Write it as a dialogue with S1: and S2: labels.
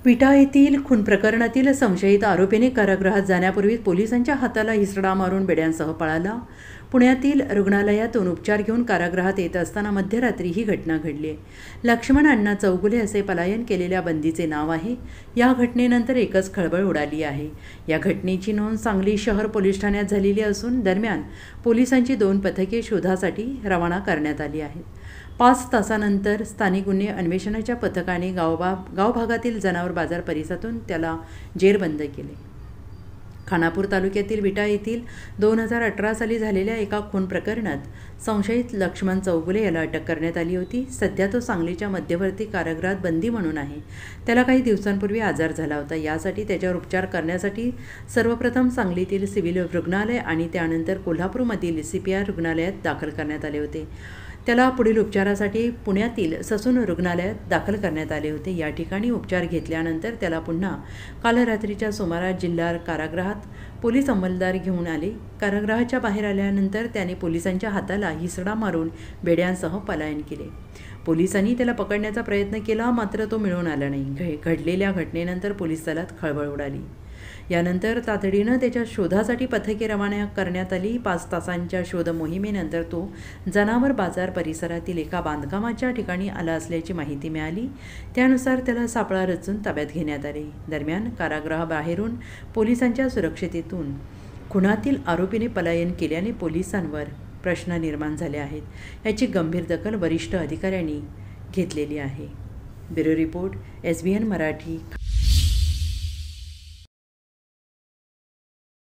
S1: विटा येथील खून प्रकरणातील संशयित आरोपीने कारागृहात जाण्यापूर्वी पोलिसांच्या हाताला हिसडा मारून बेड्यांसह पळाला। पुण्यातील रुग्णालयातून उपचार घेऊन कारागृहात येत असताना मध्यरात्री ही घटना घडली आहे। लक्ष्मण अण्णा चौगुले असे पलायन केलेल्या बंदीचे नाव आहे। या घटनेनंतर एकच खळबळ उडाली आहे। या घटनेची नोंद सांगली शहर पोलीस ठाण्यात झालेली असून दरम्यान पोलिसांची 2 पथके शोधासाठी रवाना करण्यात आली आहेत। 5 तासानंतर स्थानिक गुन्हे अन्वेषणाच्या पथकाने गावभागातील जनावर बाजार परिसरातून त्याला जेरबंद केले। खानापूर तालुक्यातील विटा येथील 2018 साली झालेल्या एका खून प्रकरणात संशयित लक्ष्मण चौगुले याला अटक करण्यात आली होती। सध्या तो सांगलीच्या मध्यवर्ती कारागृहात बंदी म्हणून आहे। त्याला काही दिवसांपूर्वी आजार झाला होता। यासाठी त्याच्यावर उपचार करण्यासाठी सर्वप्रथम सांगलीतील सिव्हिल रुग्णालय आणि त्यानंतर कोल्हापूरमधील CPR रुग्णालयात दाखल करण्यात आले होते। त्याला पुढील उपचारासाठी पुण्यातील ससून रुग्णालयात दाखल करण्यात आले होते। या ठिकाणी उपचार घेतल्यानंतर त्याला पुन्हा काल रात्रीच्या सुमारास जिल्हा कारागृहात पोलीस अंमलदार घेऊन आले। कारागृहाच्या बाहेर आल्यानंतर त्याने पोलिसांच्या हाताला हिसडा मारून बेड्यांसह पलायन केले। पोलिसांनी त्याला पकडण्याचा प्रयत्न केला, मात्र तो मिळून आला नाही। घडलेल्या घटनेनंतर पोलीस दलात खळबळ उडाली। यानंतर तातडीनं त्याच्या शोधासाठी पथके रवाना करण्यात आली। 5 तासांच्या शोध मोहिमेनंतर तो जनावर बाजार परिसरातील एका बांधकामाच्या ठिकाणी आला असल्याची माहिती मिळाली। त्यानुसार त्याला सापळा रचून ताब्यात घेण्यात आले। दरम्यान कारागृहाबाहेरून पोलिसांच्या सुरक्षिततेतून खुनातील आरोपीने पलायन केल्याने पोलिसांवर प्रश्न निर्माण झाले आहेत। याची गंभीर दखल वरिष्ठ अधिकाऱ्यांनी घेतलेली आहे। Bureau report SBN Marathi.